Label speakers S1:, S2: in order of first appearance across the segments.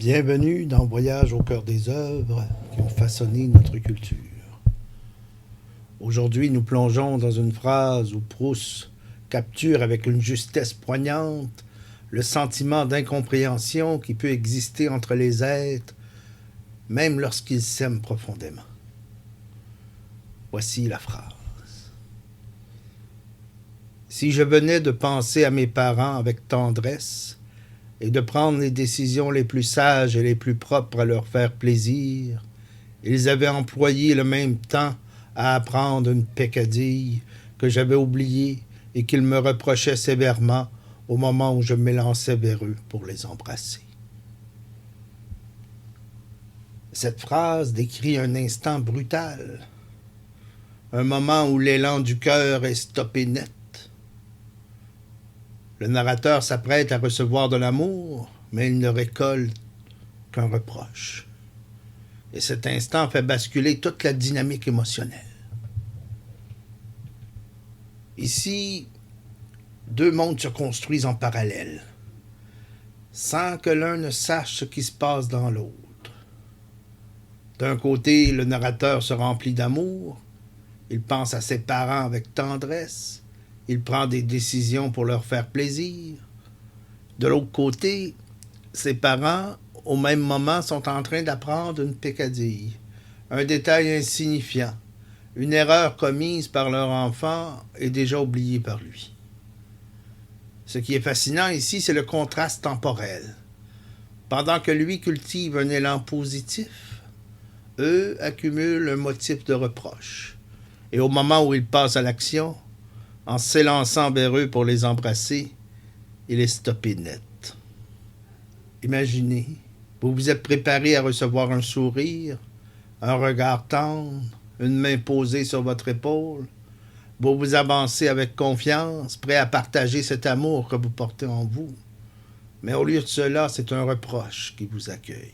S1: Bienvenue dans Voyage au cœur des œuvres qui ont façonné notre culture. Aujourd'hui, nous plongeons dans une phrase où Proust capture avec une justesse poignante le sentiment d'incompréhension qui peut exister entre les êtres, même lorsqu'ils s'aiment profondément. Voici la phrase. Si je venais de penser à mes parents avec tendresse, et de prendre les décisions les plus sages et les plus propres à leur faire plaisir, ils avaient employé le même temps à apprendre une peccadille que j'avais oubliée et qu'ils me reprochaient sévèrement au moment où je m'élançais vers eux pour les embrasser. Cette phrase décrit un instant brutal, un moment où l'élan du cœur est stoppé net. Le narrateur s'apprête à recevoir de l'amour, mais il ne récolte qu'un reproche. Et cet instant fait basculer toute la dynamique émotionnelle. Ici, deux mondes se construisent en parallèle, sans que l'un ne sache ce qui se passe dans l'autre. D'un côté, le narrateur se remplit d'amour, il pense à ses parents avec tendresse, il prend des décisions pour leur faire plaisir. De l'autre côté, ses parents, au même moment, sont en train d'apprendre une peccadille, un détail insignifiant, une erreur commise par leur enfant et déjà oubliée par lui. Ce qui est fascinant ici, c'est le contraste temporel. Pendant que lui cultive un élan positif, eux accumulent un motif de reproche. Et au moment où ils passent à l'action, en s'élançant vers eux pour les embrasser, il est stoppé net. Imaginez, vous vous êtes préparé à recevoir un sourire, un regard tendre, une main posée sur votre épaule. Vous vous avancez avec confiance, prêt à partager cet amour que vous portez en vous. Mais au lieu de cela, c'est un reproche qui vous accueille.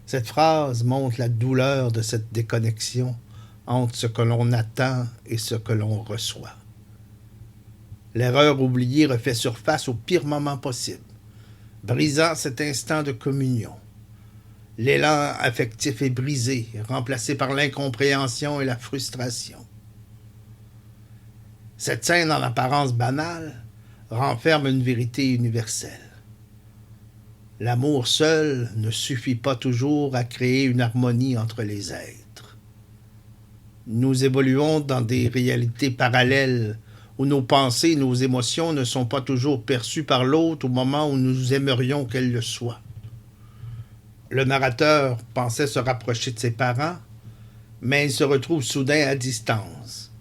S1: Cette phrase montre la douleur de cette déconnexion entre ce que l'on attend et ce que l'on reçoit. L'erreur oubliée refait surface au pire moment possible, brisant cet instant de communion. L'élan affectif est brisé, remplacé par l'incompréhension et la frustration. Cette scène en apparence banale renferme une vérité universelle. L'amour seul ne suffit pas toujours à créer une harmonie entre les êtres. Nous évoluons dans des réalités parallèles où nos pensées et nos émotions ne sont pas toujours perçues par l'autre au moment où nous aimerions qu'elles le soient. Le narrateur pensait se rapprocher de ses parents, mais il se retrouve soudain à distance,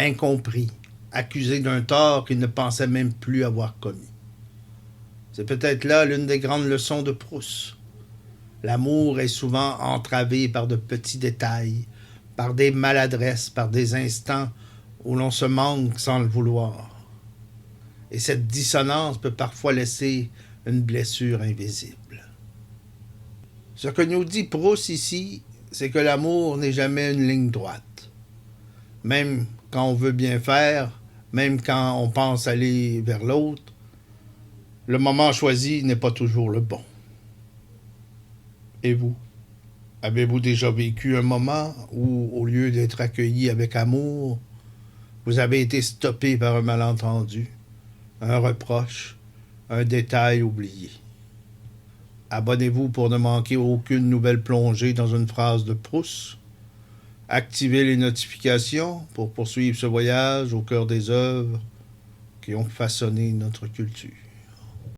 S1: incompris, accusé d'un tort qu'il ne pensait même plus avoir commis. C'est peut-être là l'une des grandes leçons de Proust. L'amour est souvent entravé par de petits détails, par des maladresses, par des instants où l'on se manque sans le vouloir. Et cette dissonance peut parfois laisser une blessure invisible. Ce que nous dit Proust ici, c'est que l'amour n'est jamais une ligne droite. Même quand on veut bien faire, même quand on pense aller vers l'autre, le moment choisi n'est pas toujours le bon. Et vous? Avez-vous déjà vécu un moment où, au lieu d'être accueilli avec amour, vous avez été stoppé par un malentendu, un reproche, un détail oublié? Abonnez-vous pour ne manquer aucune nouvelle plongée dans une phrase de Proust. Activez les notifications pour poursuivre ce voyage au cœur des œuvres qui ont façonné notre culture.